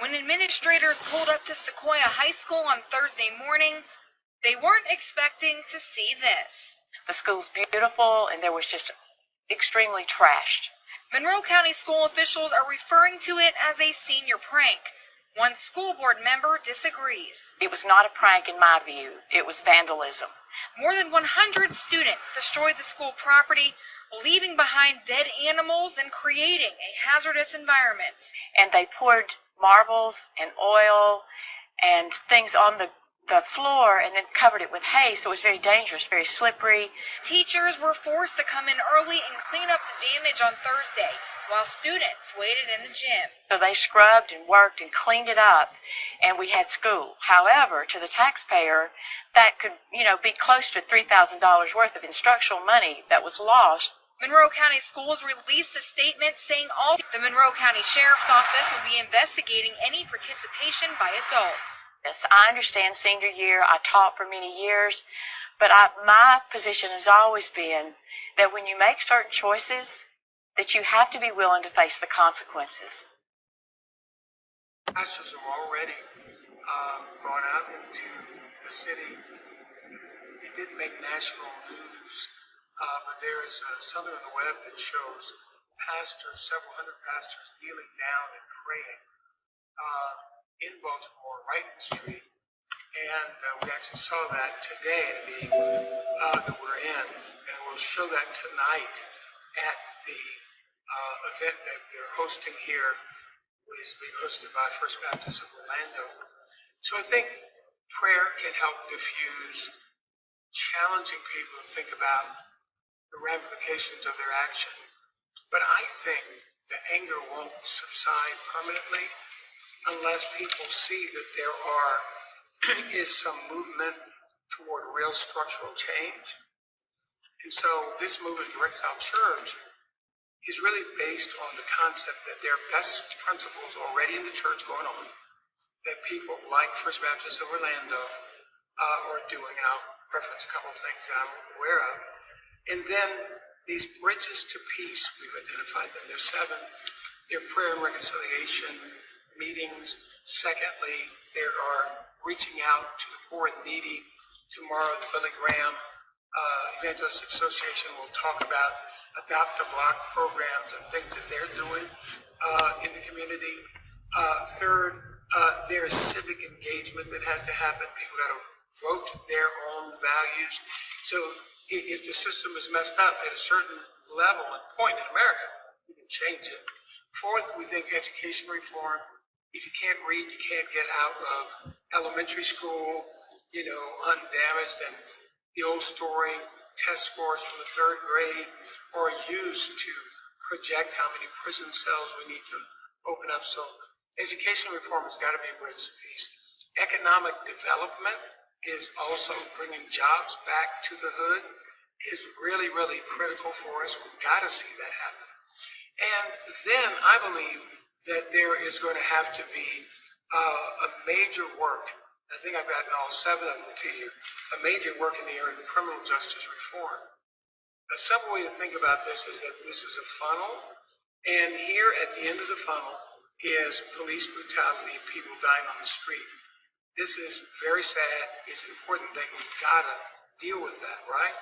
When administrators pulled up to Sequoia High School on Thursday morning, they weren't expecting to see this. The school's beautiful, and there was just extremely trashed. Monroe County school officials are referring to it as a senior prank. One school board member disagrees. It was not a prank in my view. It was vandalism. More than 100 students destroyed the school property, leaving behind dead animals and creating a hazardous environment. And they poured marbles and oil and things on the floor and then covered it with hay, so it was very dangerous, very slippery. Teachers were forced to come in early and clean up the damage on Thursday, while students waited in the gym. So they scrubbed and worked and cleaned it up, and we had school. However, to the taxpayer, that could, be close to $3,000 worth of instructional money that was lost. Monroe County Schools released a statement saying the Monroe County Sheriff's Office will be investigating any participation by adults. Yes, I understand senior year. I taught for many years, but my position has always been that when you make certain choices, that you have to be willing to face the consequences. Pastors have already gone out into the city. It didn't make national news, but there is something on the web that shows pastors, several hundred pastors, kneeling down and praying in Baltimore, right in the street. And we actually saw that today in a meeting that we're in, and we'll show that tonight at the event that we're hosting here, which is being hosted by First Baptist of Orlando. So I think prayer can help diffuse challenging people to think about the ramifications of their action. But I think the anger won't subside permanently unless people see that there is some movement toward real structural change. And so this movement, Direct South Church, is really based on the concept that there are best principles already in the church going on that people like First Baptist of Orlando are doing. And I'll reference a couple of things that I'm aware of. And then these bridges to peace, we've identified them. There's 7. They're prayer and reconciliation meetings. Secondly, there are reaching out to the poor and needy. Tomorrow, the Billy Graham Evangelistic Association will talk about adopt-a-block programs and things that they're doing in the community. Third, there is civic engagement that has to happen. People got to vote their own values. So if the system is messed up at a certain level and point in America, we can change it. Fourth, we think education reform. If you can't read, you can't get out of elementary school, undamaged. And the old story, test scores from the 3rd grade are used to project how many prison cells we need to open up. So education reform has got to be a bridge to peace. Economic development is also bringing jobs back to the hood, is really, really critical for us. We've got to see that happen. And then I believe that there is going to have to be a major work. I think I've gotten all 7 of them to you. A major work in the area of criminal justice reform. A simple way to think about this is that this is a funnel, and here at the end of the funnel is police brutality, people dying on the street. This is very sad. It's an important thing. We've got to deal with that, right?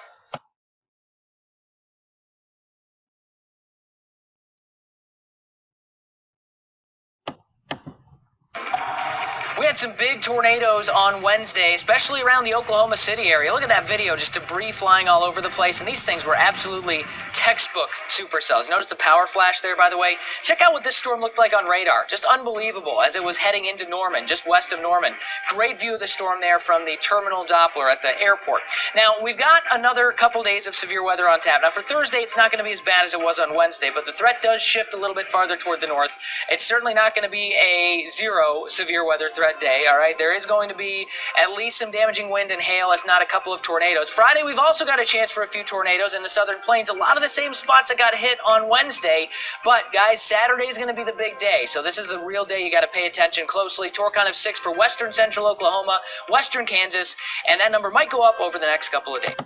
We had some big tornadoes on Wednesday, especially around the Oklahoma City area. Look at that video, just debris flying all over the place, and these things were absolutely textbook supercells. Notice the power flash there, by the way. Check out what this storm looked like on radar. Just unbelievable as it was heading into Norman, just west of Norman. Great view of the storm there from the terminal Doppler at the airport. Now, we've got another couple days of severe weather on tap. Now, for Thursday, it's not going to be as bad as it was on Wednesday, but the threat does shift a little bit farther toward the north. It's certainly not going to be a 0 severe weather threat day, all right? There is going to be at least some damaging wind and hail, if not a couple of tornadoes. Friday, we've also got a chance for a few tornadoes in the southern plains. A lot of the same spots that got hit on Wednesday. But, guys, Saturday is going to be the big day. So this is the real day you got to pay attention closely. Torcon of 6 for western central Oklahoma, western Kansas, and that number might go up over the next couple of days.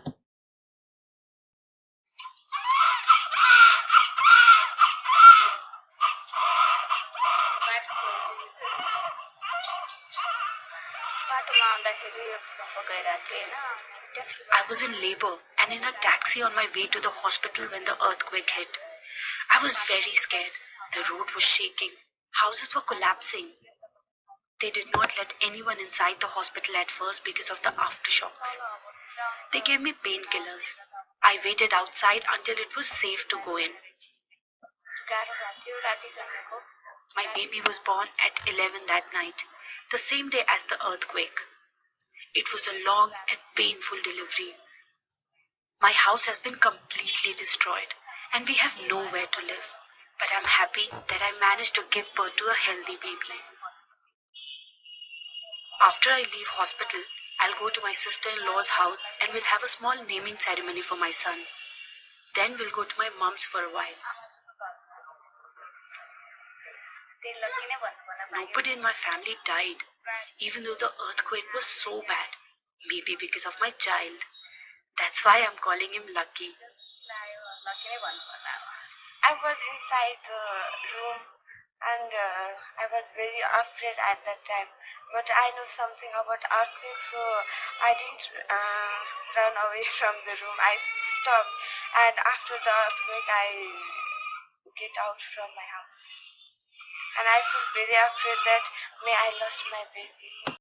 I was in labor and in a taxi on my way to the hospital when the earthquake hit. I was very scared. The road was shaking. Houses were collapsing. They did not let anyone inside the hospital at first because of the aftershocks. They gave me painkillers. I waited outside until it was safe to go in. My baby was born at 11 that night, the same day as the earthquake. It was a long and painful delivery. My house has been completely destroyed and we have nowhere to live. But I'm happy that I managed to give birth to a healthy baby. After I leave hospital, I'll go to my sister-in-law's house and we'll have a small naming ceremony for my son. Then we'll go to my mom's for a while. Nobody in my family died, even though the earthquake was so bad. Maybe because of my child. That's why I'm calling him Lucky. I was inside the room and I was very afraid at that time. But I know something about earthquake, so I didn't run away from the room. I stopped, and after the earthquake, I get out from my house. And I feel very afraid that may I lost my baby.